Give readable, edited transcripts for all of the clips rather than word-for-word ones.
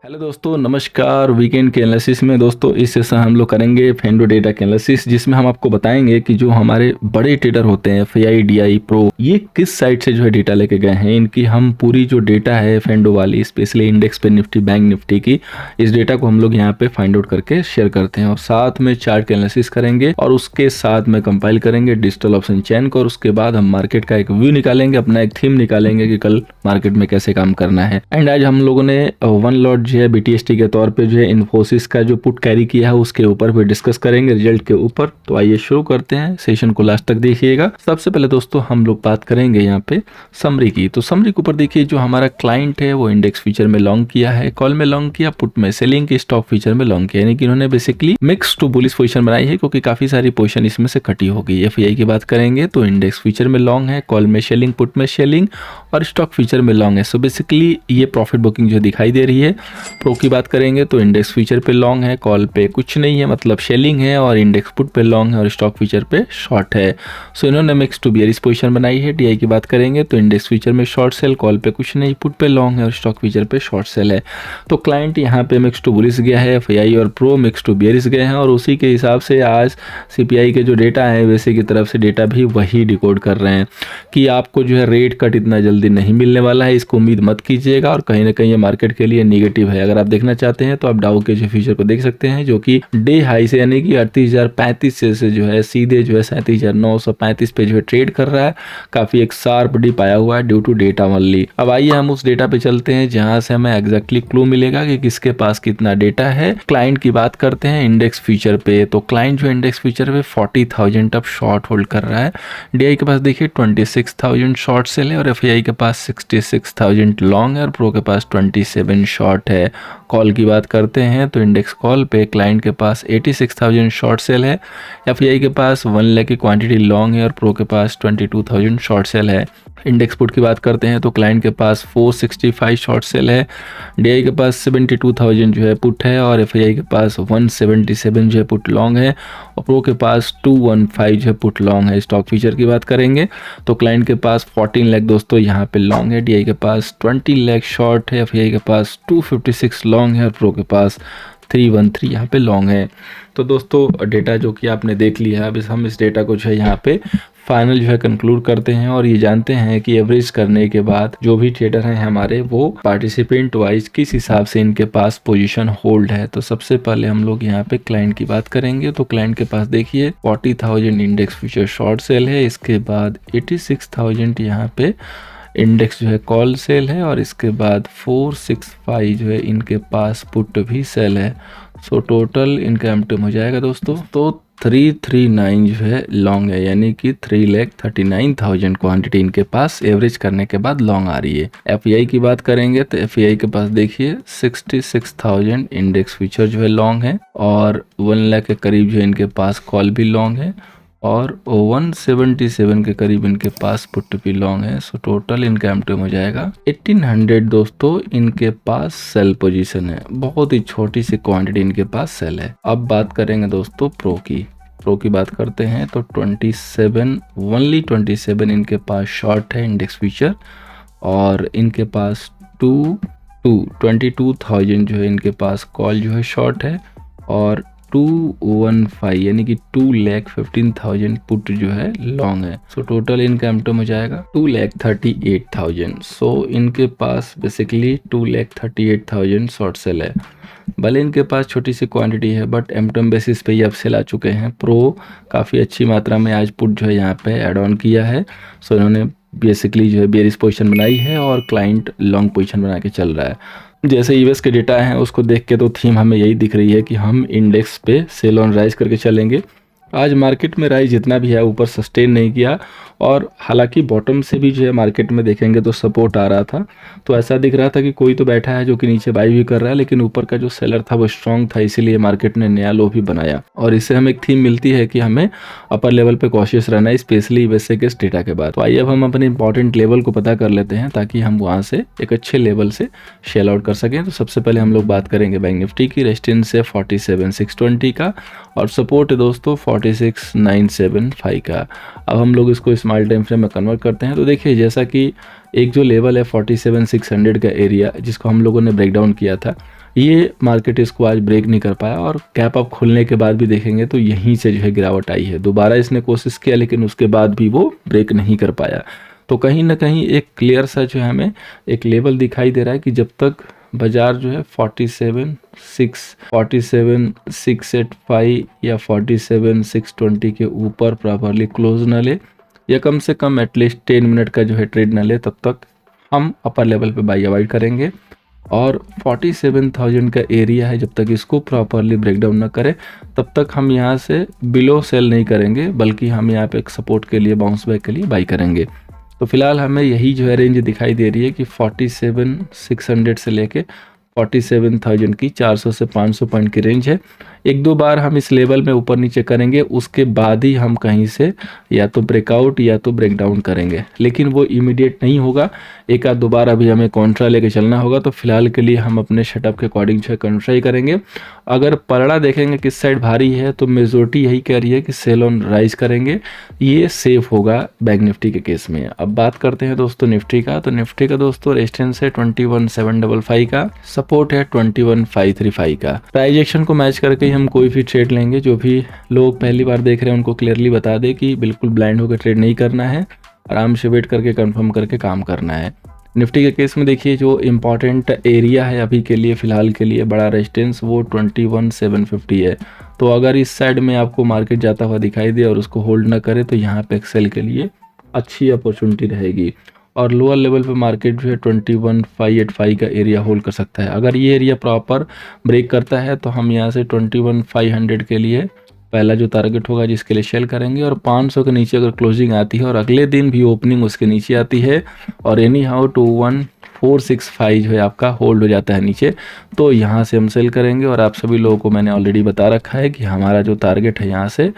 Hello दोस्तों, नमस्कार। Weekend के एनालिसिस में दोस्तों इस सेशन हम लोग करेंगे फेंडो डेटा के एनालिसिस, जिसमें हम आपको बताएंगे कि जो हमारे बड़े ट्रेडर होते हैं एफआई, डीआई, प्रो, ये किस साइट से जो है डेटा लेके गए हैं। इनकी हम पूरी जो डेटा है फेंडो वाली, स्पेशली इंडेक्स पे निफ्टी, बैंक निफ्टी की, इस डेटा को हम लोग यहाँ पे फाइंड आउट करके शेयर करते हैं और साथ में चार्ट के एनालिसिस करेंगे और उसके साथ में कंपाइल करेंगे डिजिटल ऑप्शन चैन को और उसके बाद हम मार्केट का एक व्यू निकालेंगे, अपना एक थीम निकालेंगे कि कल मार्केट में कैसे काम करना है। एंड आज हम लोगों ने वन लॉट जो है बीटीएसटी के तौर पे जो है इन्फोसिस का जो पुट कैरी किया है उसके ऊपर भी डिस्कस करेंगे, रिजल्ट के ऊपर। तो आइए शुरू करते हैं, सेशन को लास्ट तक देखिएगा। सबसे पहले दोस्तों हम लोग बात करेंगे यहाँ पे समरी की। तो समरी के ऊपर देखिए, जो हमारा क्लाइंट है वो इंडेक्स फ्यूचर में लॉन्ग किया है, कॉल में लॉन्ग किया, पुट में सेलिंग की, स्टॉक फ्यूचर में लॉन्ग किया, यानी कि इन्होंने basically mix to bullish position बनाई है क्योंकि काफी सारी पोजीशन इसमें से कटी हो गई। एफआई की बात करेंगे तो इंडेक्स फ्यूचर में लॉन्ग है, कॉल में सेलिंग, पुट में सेलिंग और स्टॉक फ्यूचर में लॉन्ग है। सो बेसिकली ये प्रॉफिट बुकिंग जो दिखाई दे रही है। प्रो की बात करेंगे तो इंडेक्स फ्यूचर पे लॉन्ग है, कॉल पे कुछ नहीं है, मतलब सेलिंग है, और इंडेक्स पुट पे लॉन्ग है और स्टॉक फ्यूचर पे शॉर्ट है। सो इन्होंने मिक्स टू बियरिश पोजीशन बनाई है। डीआई की बात करेंगे तो इंडेक्स फ्यूचर में शॉर्ट सेल, कॉल पे कुछ नहीं, पुट पे लॉन्ग है और स्टॉक फ्यूचर पे शॉर्ट सेल है। तो क्लाइंट यहाँ पे मिक्स टू बुलिश गया है, एफआई और प्रो मिक्स टू बियरिश गए हैं और उसी के हिसाब से आज सीपीआई के जो डेटा है वैसे की तरफ से डेटा भी वही डिकोड कर रहे हैं कि आपको जो है रेट कट इतना जल्दी नहीं मिलने वाला है, इसको उम्मीद मत कीजिएगा और कहीं ना कहीं ये मार्केट के लिए नेगेटिव है। अगर आप देखना चाहते हैं तो आप डाउ के जो फ्यूचर को देख सकते हैं, जो कि डे हाई से यानी कि 38,035 से जो है सीधे जो है 37,935 पे जो है ट्रेड कर रहा है। काफी एक शार्प डिप आया हुआ है ड्यू टू डेटा ओनली। अब आइए हम उस डेटा पे चलते हैं जहां से हमें एग्जैक्टली क्लू मिलेगा कि किसके पास कितना डेटा है। क्लाइंट की बात करते हैं इंडेक्स फ्यूचर पे। तो क्लाइंट जो इंडेक्स फ्यूचर पे 40,000 अब शॉर्ट होल्ड कर रहा है। डीआई के पास देखिए 26,000 शॉर्ट सेल है और एफआई के पास 66,000 लॉन्ग है और प्रो के पास 27 शॉर्ट है। कॉल की बात करते हैं तो इंडेक्स कॉल पे क्लाइंट के पास 86,000 शॉर्ट सेल है, एफआई के पास 1 लाख की क्वांटिटी लॉन्ग है और प्रो के पास 22,000 शॉर्ट सेल है। इंडेक्स पुट की बात करते हैं तो क्लाइंट के पास 465 शॉर्ट सेल है, डीआई के पास 72,000 जो है पुट है और एफआई के पास 177 जो है पुट लॉन्ग है और प्रो के पास 215 जो है पुट लॉन्ग है। स्टॉक फ्यूचर की बात करेंगे तो क्लाइंट के पास 14 लाख दोस्तों यहाँ पे लॉन्ग है, डीआई के पास 20 लाख शॉर्ट है, एफआई के पास 256 लॉन्ग है और प्रो के पास 313 यहाँ पे लॉन्ग है। तो दोस्तों डेटा जो कि आपने देख लिया है, अब हम इस डेटा को जो है यहाँ पे फाइनल जो है कंक्लूड करते हैं और ये जानते हैं कि एवरेज करने के बाद जो भी ट्रेडर हैं हमारे, वो पार्टिसिपेंट वाइज किस हिसाब से इनके पास पोजीशन होल्ड है। तो सबसे पहले हम लोग यहाँ पे क्लाइंट की बात करेंगे तो क्लाइंट के पास देखिए 40,000 इंडेक्स फ्यूचर शॉर्ट सेल है, इसके बाद 86,000 यहाँ पे इंडेक्स जो है कॉल सेल है और इसके बाद 465 जो है इनके पास पुट भी सेल है। सो टोटल इनका एमटीएम हो जाएगा दोस्तों तो 339 जो है लॉन्ग है, यानी कि 3,39,000 क्वांटिटी इनके पास एवरेज करने के बाद लॉन्ग आ रही है। एफआई की बात करेंगे तो एफआई के पास देखिए 66,000 इंडेक्स फ्यूचर जो है लॉन्ग है और 1 लाख के करीब जो है इनके पास कॉल भी लॉन्ग है और 177 के करीब इनके पास पुट भी लॉन्ग है। सो टोटल इनका एमटीएम हो जाएगा 1800 दोस्तों इनके पास सेल पोजीशन है, बहुत ही छोटी सी क्वांटिटी इनके पास सेल है। अब बात करेंगे दोस्तों प्रो की। प्रो की बात करते हैं तो 27 ओनली 27 इनके पास शॉर्ट है इंडेक्स फ्यूचर और इनके पास 22,000 जो है इनके पास कॉल जो है शॉर्ट है और 215 यानी कि 2,15,000 पुट जो है लॉन्ग है। सो टोटल इनका एमटीएम हो जाएगा 2,38,000। सो इनके पास बेसिकली 2,38,000 शॉर्ट सेल है। भले इनके पास छोटी सी क्वांटिटी है बट एमटीएम बेसिस पे ये अब सेल आ चुके हैं। प्रो काफ़ी अच्छी मात्रा में आज पुट जो है यहाँ पे ऐड ऑन किया है। सो इन्होंने बेसिकली जो है बेरिश पोजीशन बनाई है और क्लाइंट लॉन्ग पोजीशन बना के चल रहा है। जैसे यूएस के डेटा हैं उसको देख के तो थीम हमें यही दिख रही है कि हम इंडेक्स पे सेल ऑन राइज करके चलेंगे। आज मार्केट में राइज जितना भी है ऊपर सस्टेन नहीं किया और हालांकि बॉटम से भी जो है मार्केट में देखेंगे तो सपोर्ट आ रहा था, तो ऐसा दिख रहा था कि कोई तो बैठा है जो कि नीचे बाई भी कर रहा है, लेकिन ऊपर का जो सेलर था वो स्ट्रांग था, इसीलिए मार्केट ने नया लो भी बनाया और इससे हमें एक थीम मिलती है कि हमें अपर लेवल पे कॉशियस रहना है, स्पेशली वैसे के डेटा के बाद। तो आइए अब हम अपने इंपॉर्टेंट लेवल को पता कर लेते हैं ताकि हम वहाँ से एक अच्छे लेवल से शेल आउट कर सकें। तो सबसे पहले हम लोग बात करेंगे बैंक निफ्टी की। रेजिस्टेंस है 47,620 का और सपोर्ट है दोस्तों 46,975 का। अब हम लोग इसको स्मॉल टाइम फ्रेम में कन्वर्ट करते हैं तो देखिए जैसा कि एक जो लेवल है 47,600 का एरिया जिसको हम लोगों ने ब्रेक डाउन किया था, ये मार्केट इसको आज ब्रेक नहीं कर पाया और गैप अप खुलने के बाद भी देखेंगे तो यहीं से जो है गिरावट आई है। दोबारा इसने कोशिश किया लेकिन उसके बाद भी वो ब्रेक नहीं कर पाया। तो कहीं ना कहीं एक क्लियर सा जो है हमें एक लेवल दिखाई दे रहा है कि जब तक बाजार जो है 47,685 या 47,620 के ऊपर प्रॉपरली क्लोज ना ले, या कम से कम एटलीस्ट 10 मिनट का जो है ट्रेड ना ले, तब तक हम अपर लेवल पे बाई अवॉइड करेंगे। और 47,000 का एरिया है, जब तक इसको प्रॉपरली ब्रेकडाउन ना करे तब तक हम यहाँ से बिलो सेल नहीं करेंगे, बल्कि हम यहाँ पे एक सपोर्ट के लिए, बाउंस बैक के लिए बाई करेंगे। तो फिलहाल हमें यही जो है रेंज दिखाई दे रही है कि 47,600 से लेके 47,000 की 400 से 500 पॉइंट की रेंज है। एक दो बार हम इस लेवल में ऊपर नीचे करेंगे, उसके बाद ही हम कहीं से या तो ब्रेकआउट या तो ब्रेकडाउन करेंगे, लेकिन वो इमीडिएट नहीं होगा। एक आध दो बार अभी हमें कॉन्ट्रा लेके चलना होगा। तो फिलहाल के लिए हम अपने सेटअप के अकॉर्डिंग जो है कॉन्ट्रा ही करेंगे। अगर पलड़ा देखेंगे किस साइड भारी है तो मेजोरिटी यही कह रही है कि सेल ऑन राइज करेंगे, ये सेफ होगा बैंक निफ्टी के केस में। अब बात करते हैं दोस्तों निफ्टी का। तो निफ्टी का दोस्तों रेजिस्टेंस है 21,755 का, सपोर्ट है 21,535 का। प्राइस एक्शन को मैच करके हम कोई भी ट्रेड लेंगे। जो भी लोग पहली बार देख रहे हैं उनको क्लियरली बता दें कि बिल्कुल ब्लाइंड होकर ट्रेड नहीं करना है, आराम से वेट करके कंफर्म करके काम करना है। निफ्टी के केस में देखिए जो इम्पॉर्टेंट एरिया है अभी के लिए, फ़िलहाल के लिए बड़ा रेजिस्टेंस वो 21,750 है। तो अगर इस साइड में आपको मार्केट जाता हुआ दिखाई दे और उसको होल्ड ना करे तो यहाँ पे एक्सेल के लिए अच्छी अपॉर्चुनिटी रहेगी। और लोअर लेवल पे मार्केट जो है 21,585 का एरिया होल्ड कर सकता है। अगर ये एरिया प्रॉपर ब्रेक करता है तो हम यहाँ से 21,500 के लिए पहला जो टारगेट होगा जिसके लिए सेल करेंगे। और 500 के नीचे अगर क्लोजिंग आती है और अगले दिन भी ओपनिंग उसके नीचे आती है और एनी हाउ 21,465 जो है आपका होल्ड हो जाता है नीचे, तो यहाँ से हम सेल करेंगे। और आप सभी लोगों को मैंने ऑलरेडी बता रखा है कि हमारा जो टारगेट है यहाँ से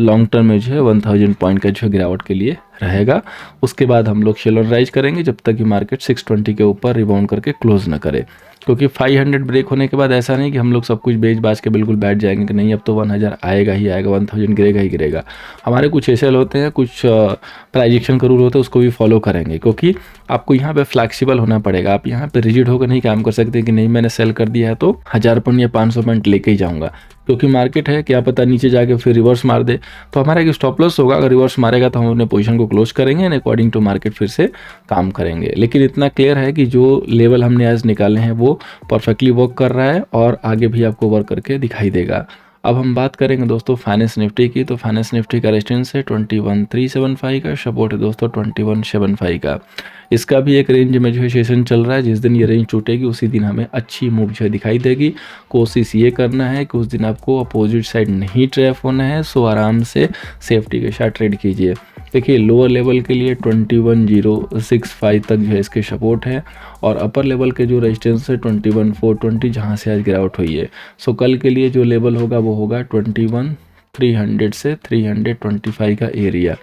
लॉन्ग टर्म में जो है 1000 पॉइंट का जो है गिरावट के लिए रहेगा। उसके बाद हम लोग सेल ऑन राइज करेंगे जब तक कि मार्केट 620 के ऊपर रिबाउंड करके क्लोज ना करे। क्योंकि 500 ब्रेक होने के बाद ऐसा नहीं कि हम लोग सब कुछ बेच बाज के बिल्कुल बैठ जाएंगे कि नहीं अब तो 1000 आएगा ही आएगा, 1000 गिरेगा ही गिरेगा। हमारे कुछ एसएल होते हैं, कुछ प्राइस एक्शन का रूल होता है, उसको भी फॉलो करेंगे। क्योंकि आपको यहाँ पे फ्लैक्सिबल होना पड़ेगा। आप यहाँ पे रिजिड होकर नहीं काम कर सकते कि नहीं मैंने सेल कर दिया है तो 1000 पॉइंट या 500 पॉइंट लेके ही जाऊँगा। क्योंकि मार्केट है क्या पता नीचे जाके फिर रिवर्स मार दे, तो हमारा एक स्टॉप लॉस होगा। अगर रिवर्स मारेगा तो हम अपने पोजीशन को क्लोज करेंगे एंड अकॉर्डिंग टू मार्केट फिर से काम करेंगे। लेकिन इतना क्लियर है कि जो लेवल हमने आज निकाले हैं वो परफेक्टली वर्क कर रहा है और आगे भी आपको वर्क करके दिखाई देगा। अब हम बात करेंगे दोस्तों फाइनेंस निफ्टी की। तो फाइनेंस निफ्टी का रेजिस्टेंस है 21,375 का, सपोर्ट है दोस्तों 21,750 का। इसका भी एक रेंज में जो है सेशन चल रहा है। जिस दिन ये रेंज टूटेगी उसी दिन हमें अच्छी मूव जो है दिखाई देगी। कोशिश ये करना है कि उस दिन आपको अपोजिट साइड नहीं ट्रैप होना है, सो आराम से सेफ्टी के साथ ट्रेड कीजिए। देखिए लोअर लेवल के लिए 21,065 तक जो है इसके सपोर्ट है और अपर लेवल के जो रेजिस्टेंस है 21,420 जहाँ से आज गिरावट हुई है। सो कल के लिए जो लेवल होगा वो होगा 21,300 से 325 का एरिया।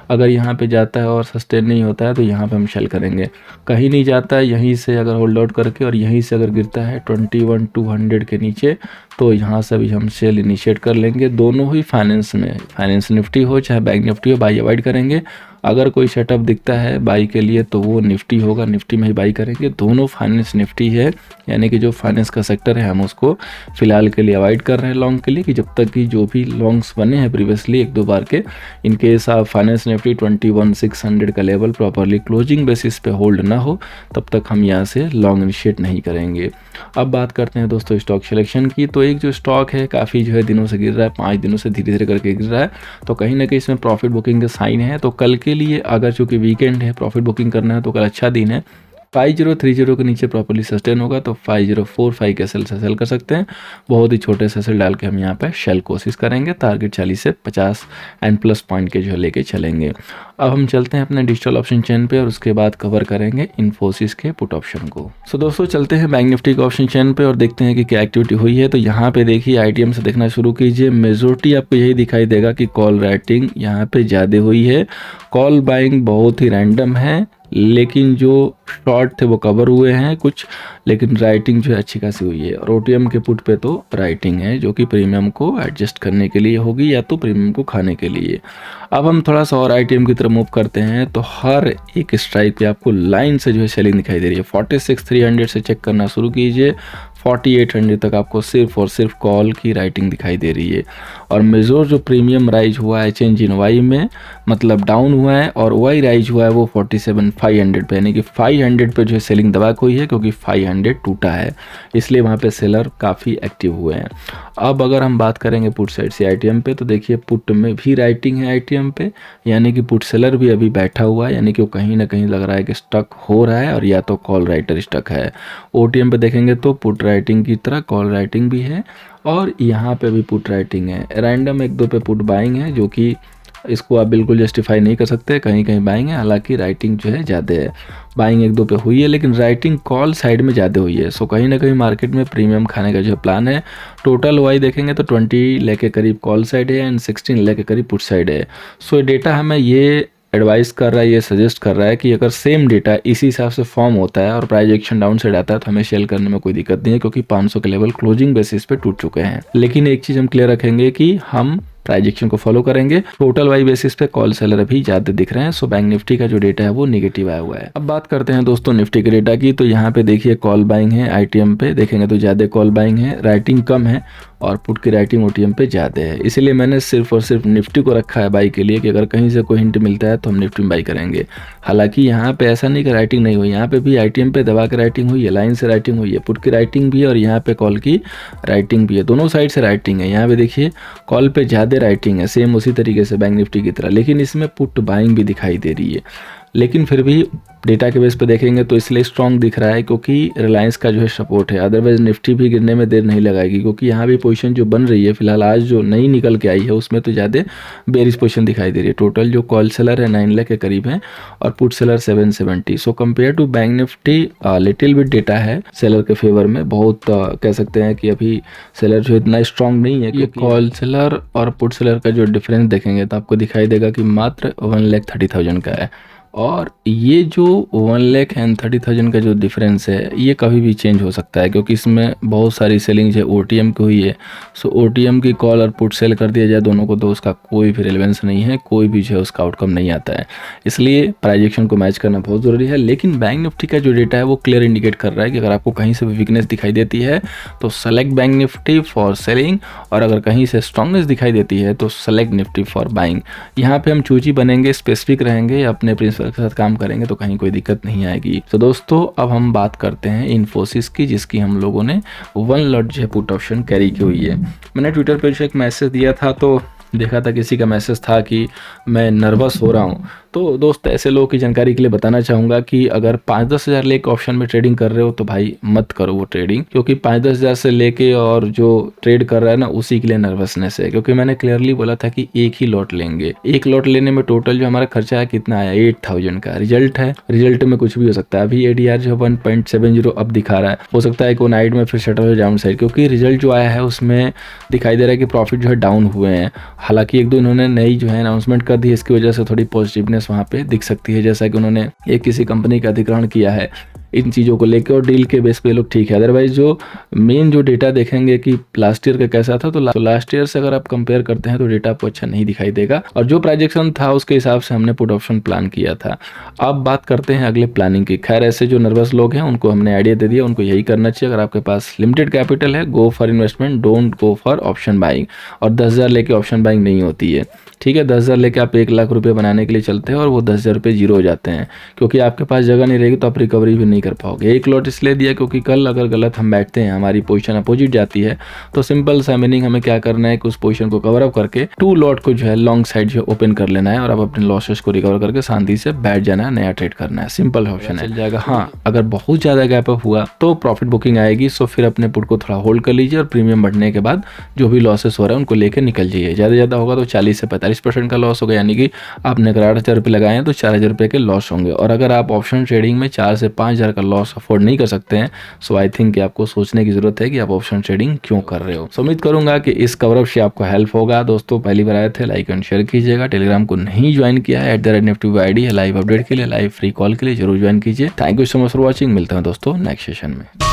अगर यहाँ पे जाता है और सस्टेन नहीं होता है तो यहाँ पे हम सेल करेंगे। कहीं नहीं जाता है, यहीं से अगर होल्ड आउट करके और यहीं से अगर गिरता है 21,200 के नीचे तो यहाँ से भी हम सेल इनिशिएट कर लेंगे। दोनों ही फाइनेंस में, फाइनेंस निफ्टी हो चाहे बैंक निफ्टी हो, बाई अवॉइड करेंगे। अगर कोई सेटअप दिखता है बाई के लिए तो वो निफ्टी होगा, निफ्टी में ही बाई करेंगे। दोनों फाइनेंस निफ्टी है, यानी कि जो फाइनेंस का सेक्टर है हम उसको फिलहाल के लिए अवॉइड कर रहे हैं लॉन्ग के लिए, कि जब तक कि जो भी लॉन्ग्स बने हैं प्रीवियसली एक दो बार के, इनकेस आप फाइनेंस निफ्टी 21,600 का लेवल प्रॉपरली क्लोजिंग बेसिस पे होल्ड ना हो तब तक हम यहाँ से लॉन्ग इनिशिएट नहीं करेंगे। अब बात करते हैं दोस्तों स्टॉक सिलेक्शन की। तो एक जो स्टॉक है काफ़ी जो है दिनों से गिर रहा है, 5 दिनों से धीरे धीरे करके गिर रहा है, तो कहीं ना कहीं इसमें प्रॉफिट बुकिंग का साइन है। तो कल के लिए अगर चूँकि वीकेंड है, प्रॉफिट बुकिंग करना है तो कल अच्छा दिन है। 5030 के नीचे प्रॉपर्ली सस्टेन होगा तो 5045 के सेल से सेल कर सकते हैं। बहुत ही छोटे से सेल डाल के हम यहाँ पे सेल कोशिश करेंगे। टारगेट 40 से 50 एंड प्लस पॉइंट के जो लेके चलेंगे। अब हम चलते हैं अपने डिजिटल ऑप्शन चेन पे और उसके बाद कवर करेंगे इन्फोसिस के पुट ऑप्शन को। सो दोस्तों चलते हैं बैंक निफ्टी के ऑप्शन चेन पे और देखते हैं कि क्या एक्टिविटी हुई है। तो यहाँ पे देखिए आईटीएम से देखना शुरू कीजिए। मेजोरिटी आपको यही दिखाई देगा कि कॉल राइटिंग यहाँ पे ज़्यादा हुई है। कॉल बाइंग बहुत ही रैंडम है, लेकिन जो शॉर्ट थे वो कवर हुए हैं कुछ, लेकिन राइटिंग जो है अच्छी खासी हुई है। और ओटीएम के पुट पे तो राइटिंग है जो कि प्रीमियम को एडजस्ट करने के लिए होगी या तो प्रीमियम को खाने के लिए। अब हम थोड़ा सा और आईटीएम की तरफ मूव करते हैं तो हर एक स्ट्राइक पे आपको लाइन से जो है सेलिंग दिखाई दे रही है। 46,300 से चेक करना शुरू कीजिए, 4800 तक आपको सिर्फ और सिर्फ कॉल की राइटिंग दिखाई दे रही है। और मेजोर जो प्रीमियम राइज हुआ है चेंज इन वाई में, मतलब डाउन हुआ है, और वाई राइज हुआ है वो 47,500 पे, यानी कि 500 पे जो है सेलिंग दबा हुई है क्योंकि 500 टूटा है, इसलिए वहाँ पे सेलर काफ़ी एक्टिव हुए हैं। अब अगर हम बात करेंगे पुट साइड से आईटीएम पे, तो देखिए पुट में भी राइटिंग है आईटीएम पे, यानी कि पुट सेलर भी अभी बैठा हुआ है, यानी कि वो कहीं ना कहीं लग रहा है कि स्टक हो रहा है, और या तो कॉल राइटर स्टक है। ओटीएम पे देखेंगे तो पुट राइटिंग की तरह कॉल राइटिंग भी है, और यहाँ पे भी पुट राइटिंग है। रैंडम एक दो पे पुट बाइंग है, जो कि इसको आप बिल्कुल जस्टिफाई नहीं कर सकते, कहीं कहीं बाइंग है, हालांकि राइटिंग जो है ज़्यादा है। बाइंग एक दो पे हुई है, लेकिन राइटिंग कॉल साइड में ज़्यादा हुई है। सो कहीं ना कहीं मार्केट में प्रीमियम खाने का जो प्लान है। टोटल वाई देखेंगे तो 20 लाख के करीब कॉल साइड है एंड 16 लाख के करीब पुट साइड है। सो डेटा हमें ये एडवाइस कर रहा है, ये सजेस्ट कर रहा है कि अगर सेम डेटा इसी हिसाब से फॉर्म होता है और प्राइस एक्शन डाउन साइड आता है तो हमें सेल करने में कोई दिक्कत नहीं है, क्योंकि 500 के लेवल क्लोजिंग बेसिस पे टूट चुके हैं। लेकिन एक चीज़ हम क्लियर रखेंगे कि हम प्राइस एक्शन को फॉलो करेंगे। टोटल वाई बेसिस पे कॉल सेलर अभी ज़्यादा दिख रहे हैं। सो बैंक निफ्टी का जो डेटा है वो नेगेटिव आया हुआ है। अब बात करते हैं दोस्तों निफ्टी के डेटा की, तो यहाँ पे देखिए कॉल बाइंग है, आईटीएम पे देखेंगे तो ज़्यादा कॉल बाइंग है, राइटिंग कम है, और पुट की राइटिंग ओटीएम पे ज़्यादा है। इसलिए मैंने सिर्फ और सिर्फ निफ्टी को रखा है बाई के लिए, कि अगर कहीं से कोई हिंट मिलता है तो हम निफ्टी में बाई करेंगे। हालांकि यहाँ पे ऐसा नहीं कि राइटिंग नहीं हुई, यहाँ पे भी आईटीएम पे दबा के राइटिंग हुई है, लाइन से राइटिंग हुई है, पुट की राइटिंग भी है, और यहाँ पे कॉल की राइटिंग भी है, दोनों साइड से राइटिंग है। यहाँ पे देखिए कॉल पे ज़्यादा राइटिंग है, सेम उसी तरीके से बैंक निफ्टी की तरह, लेकिन इसमें पुट बाइंग भी दिखाई दे रही है। लेकिन फिर भी डेटा के बेस पे देखेंगे तो इसलिए स्ट्रॉन्ग दिख रहा है क्योंकि रिलायंस का जो है सपोर्ट है। अदरवाइज निफ्टी भी गिरने में देर नहीं लगाएगी, क्योंकि यहाँ भी पोजीशन जो बन रही है फिलहाल आज जो नई निकल के आई है उसमें तो ज़्यादा बेरिश पोजीशन दिखाई दे रही है। टोटल जो कॉल सेलर है 9 लाख के करीब है और put seller 770। So compare to bank Nifty little bit data है सेलर के फेवर में। बहुत कह सकते हैं कि अभी सेलर जो इतना स्ट्रॉन्ग नहीं है, क्योंकि कॉल सेलर और पुट सेलर का जो डिफरेंस देखेंगे तो आपको दिखाई देगा कि मात्र 1,30,000 का है। और ये जो 1,30,000 का जो डिफरेंस है ये कभी भी चेंज हो सकता है, क्योंकि इसमें बहुत सारी सेलिंग जो ओटीएम की हुई है। सो ओटीएम की कॉल और पुट सेल कर दिया जाए दोनों को तो उसका कोई भी रिलेवेंस नहीं है, कोई भी जो है उसका आउटकम नहीं आता है। इसलिए प्राइस एक्शन को मैच करना बहुत ज़रूरी है। लेकिन बैंक निफ्टी का जो डेटा है वो क्लियर इंडिकेट कर रहा है कि अगर आपको कहीं से भी वीकनेस दिखाई देती है तो select bank Nifty for selling, और अगर कहीं से स्ट्रॉन्गनेस दिखाई देती है तो सेलेक्ट निफ्टी फॉर बाइंग। यहाँ पे हम चूजी बनेंगे, स्पेसिफिक रहेंगे, अपने प्रिंसिपल के साथ काम करेंगे तो कहीं कोई दिक्कत नहीं आएगी। तो दोस्तों अब हम बात करते हैं इन्फोसिस की, जिसकी हम लोगों ने 1 लॉट जो है पुट ऑप्शन कैरी की हुई है। मैंने ट्विटर पे एक मैसेज दिया था तो देखा था किसी का मैसेज था कि मैं नर्वस हो रहा हूँ। तो दोस्त ऐसे लोगों की जानकारी के लिए बताना चाहूँगा कि अगर 5-10 हज़ार लेके ऑप्शन में ट्रेडिंग कर रहे हो तो भाई मत करो वो ट्रेडिंग, क्योंकि 5-10 हज़ार से लेके और जो ट्रेड कर रहा है ना उसी के लिए नर्वसनेस है। क्योंकि मैंने क्लियरली बोला था कि एक ही लॉट लेंगे। एक लॉट लेने में टोटल जो हमारा खर्चा है कितना आया, 8,000 का। रिजल्ट है, रिजल्ट में कुछ भी हो सकता है। अभी एडीआर जो 1.70 अब दिखा रहा है, हो सकता है कि वो नाइट में फिर शटर हो डाउन साइड, क्योंकि रिजल्ट जो आया है उसमें दिखाई दे रहा है कि प्रॉफिट जो है डाउन हुए हैं। हालांकि एक दो इन्होंने नई जो है अनाउंसमेंट कर दी है, इसकी वजह से थोड़ी पॉजिटिवनेस वहाँ पे दिख सकती है, जैसा कि उन्होंने एक किसी कंपनी का अधिग्रहण किया है इन चीज़ों को लेकर, और डील के बेस पे लोग ठीक है। अदरवाइज जो मेन जो डेटा देखेंगे कि लास्ट ईयर का कैसा था, तो लास्ट ईयर से अगर आप कंपेयर करते हैं तो डेटा आपको अच्छा नहीं दिखाई देगा, और जो प्रोजेक्शन था उसके हिसाब से हमने पुट ऑप्शन प्लान किया था। अब बात करते हैं अगले प्लानिंग की। खैर ऐसे जो नर्वस लोग हैं उनको हमने आइडिया दे दिया, उनको यही करना चाहिए। अगर आपके पास लिमिटेड कैपिटल है, go for investment, don't go for option buying. और 10,000 लेके ऑप्शन बाइंग नहीं होती है, ठीक है। 10,000 लेके आप 1 लाख रुपये बनाने के लिए चलते हैं और वो 10,000 रुपये जीरो हो जाते हैं, क्योंकि आपके पास जगह नहीं रहेगी तो आप रिकवरी भी नहीं कर पाओगे। एक लॉट इसलिए दिया क्योंकि कल अगर गलत हम बैठते हैं, हमारी पोजीशन अपोजिट जाती है, तो सिंपल सा मीनिंग हमें क्या करना है कि उस पोजीशन को कवर अप करके 2 लॉट को जो है लॉन्ग साइड जो ओपन कर लेना है, और आप अपने लॉसेस को रिकवर करके शांति से बैठ जाना है, नया ट्रेड करना है। सिंपल ऑप्शन है, चल जाएगा। हाँ, अगर बहुत ज़्यादा गैप अप हुआ तो प्रॉफिट बुकिंग आएगी। सो फिर अपने पुट को थोड़ा होल्ड कर लीजिए और प्रीमियम बढ़ने के बाद जो भी लॉसेस हो रहा है उनको लेकर निकल जाइए। ज़्यादा होगा तो 40 से 45% का लॉस होगा, यानी कि आपने अगर 8,000 रुपये लगाए हैं तो 4,000 रुपये के लॉस होंगे। और अगर आप ऑप्शन ट्रेडिंग में 4 से 5,000 का लॉस अफोर्ड नहीं कर सकते हैं, सो आई थिंक कि आपको सोचने की जरूरत है कि आप ऑप्शन ट्रेडिंग क्यों कर रहे हो। सो उम्मीद करूंगा कि इस कवरअप से आपको हेल्प होगा। दोस्तों पहली बार आए थे, लाइक एंड शेयर कीजिएगा। टेलीग्राम को नहीं ज्वाइन किया है, @nifty ID है, लाइव अपडेट के लिए, लाइव फ्री कॉल के लिए जरूर ज्वाइन कीजिए। Thank you so much for watching. मिलते हैं दोस्तों नेक्स्ट सेशन में।